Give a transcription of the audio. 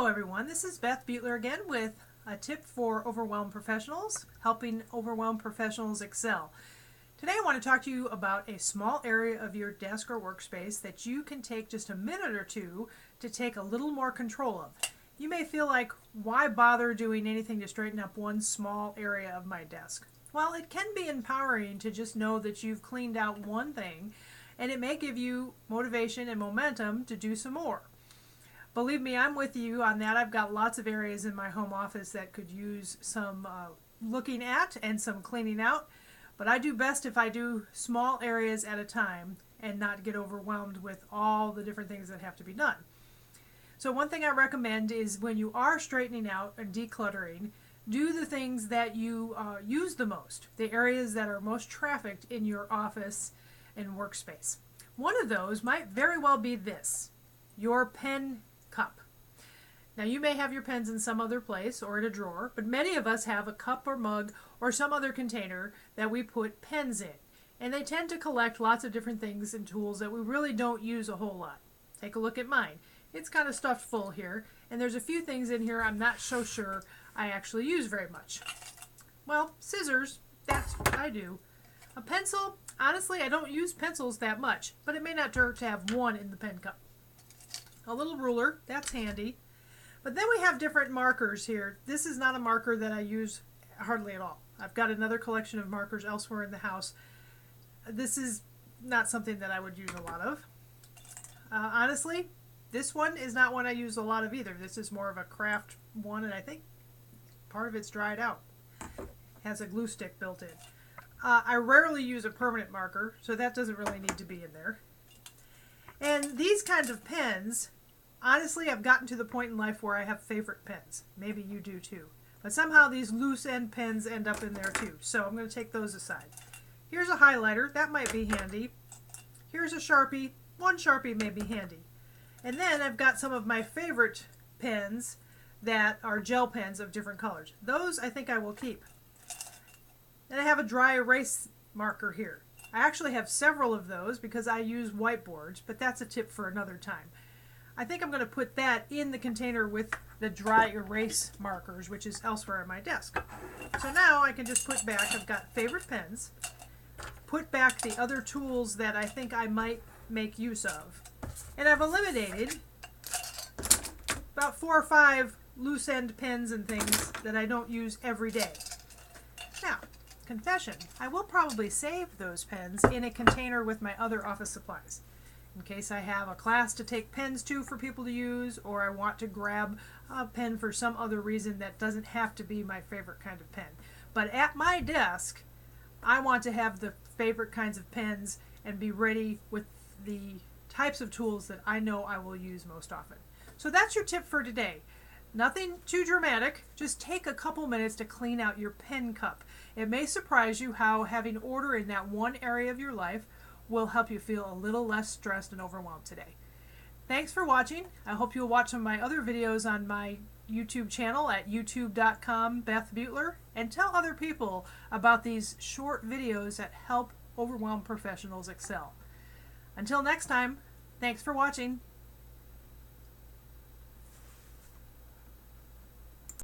Hello everyone, this is Beth Butler again with a tip for overwhelmed professionals, helping overwhelmed professionals excel. Today I want to talk to you about a small area of your desk or workspace that you can take just a minute or two to take a little more control of. You may feel like, why bother doing anything to straighten up one small area of my desk? Well, it can be empowering to just know that you've cleaned out one thing, and it may give you motivation and momentum to do some more. Believe me, I'm with you on that. I've got lots of areas in my home office that could use some looking at and some cleaning out, but I do best if I do small areas at a time and not get overwhelmed with all the different things that have to be done. So one thing I recommend is when you are straightening out and decluttering, do the things that you use the most, the areas that are most trafficked in your office and workspace. One of those might very well be this, your pen cup. Now you may have your pens in some other place or in a drawer, but many of us have a cup or mug or some other container that we put pens in. And they tend to collect lots of different things and tools that we really don't use a whole lot. Take a look at mine. It's kind of stuffed full here, and there's a few things in here I'm not so sure I actually use very much. Well, scissors, that's what I do. A pencil, honestly I don't use pencils that much, but it may not hurt to have one in the pen cup. A little ruler, that's handy. But then we have different markers here. This is not a marker that I use hardly at all. I've got another collection of markers elsewhere in the house. This is not something that I would use a lot of. Honestly, this one is not one I use a lot of either. This is more of a craft one, and I think part of it's dried out. Has a glue stick built in. I rarely use a permanent marker, so that doesn't really need to be in there. And these kinds of pens, honestly, I've gotten to the point in life where I have favorite pens. Maybe you do too. But somehow these loose end pens end up in there too. So I'm going to take those aside. Here's a highlighter. That might be handy. Here's a Sharpie. One Sharpie may be handy. And then I've got some of my favorite pens that are gel pens of different colors. Those I think I will keep. And I have a dry erase marker here. I actually have several of those because I use whiteboards, but that's a tip for another time. I think I'm going to put that in the container with the dry erase markers, which is elsewhere on my desk. So now I can just put back, I've got favorite pens, put back the other tools that I think I might make use of. And I've eliminated about 4 or 5 loose end pens and things that I don't use every day. Now, confession, I will probably save those pens in a container with my other office supplies. In case I have a class to take pens to for people to use, or I want to grab a pen for some other reason that doesn't have to be my favorite kind of pen. But at my desk, I want to have the favorite kinds of pens and be ready with the types of tools that I know I will use most often. So that's your tip for today. Nothing too dramatic, just take a couple minutes to clean out your pen cup. It may surprise you how having order in that one area of your life will help you feel a little less stressed and overwhelmed today. Thanks for watching. I hope you'll watch some of my other videos on my YouTube channel at youtube.com/BethButler, and tell other people about these short videos that help overwhelmed professionals excel. Until next time, thanks for watching.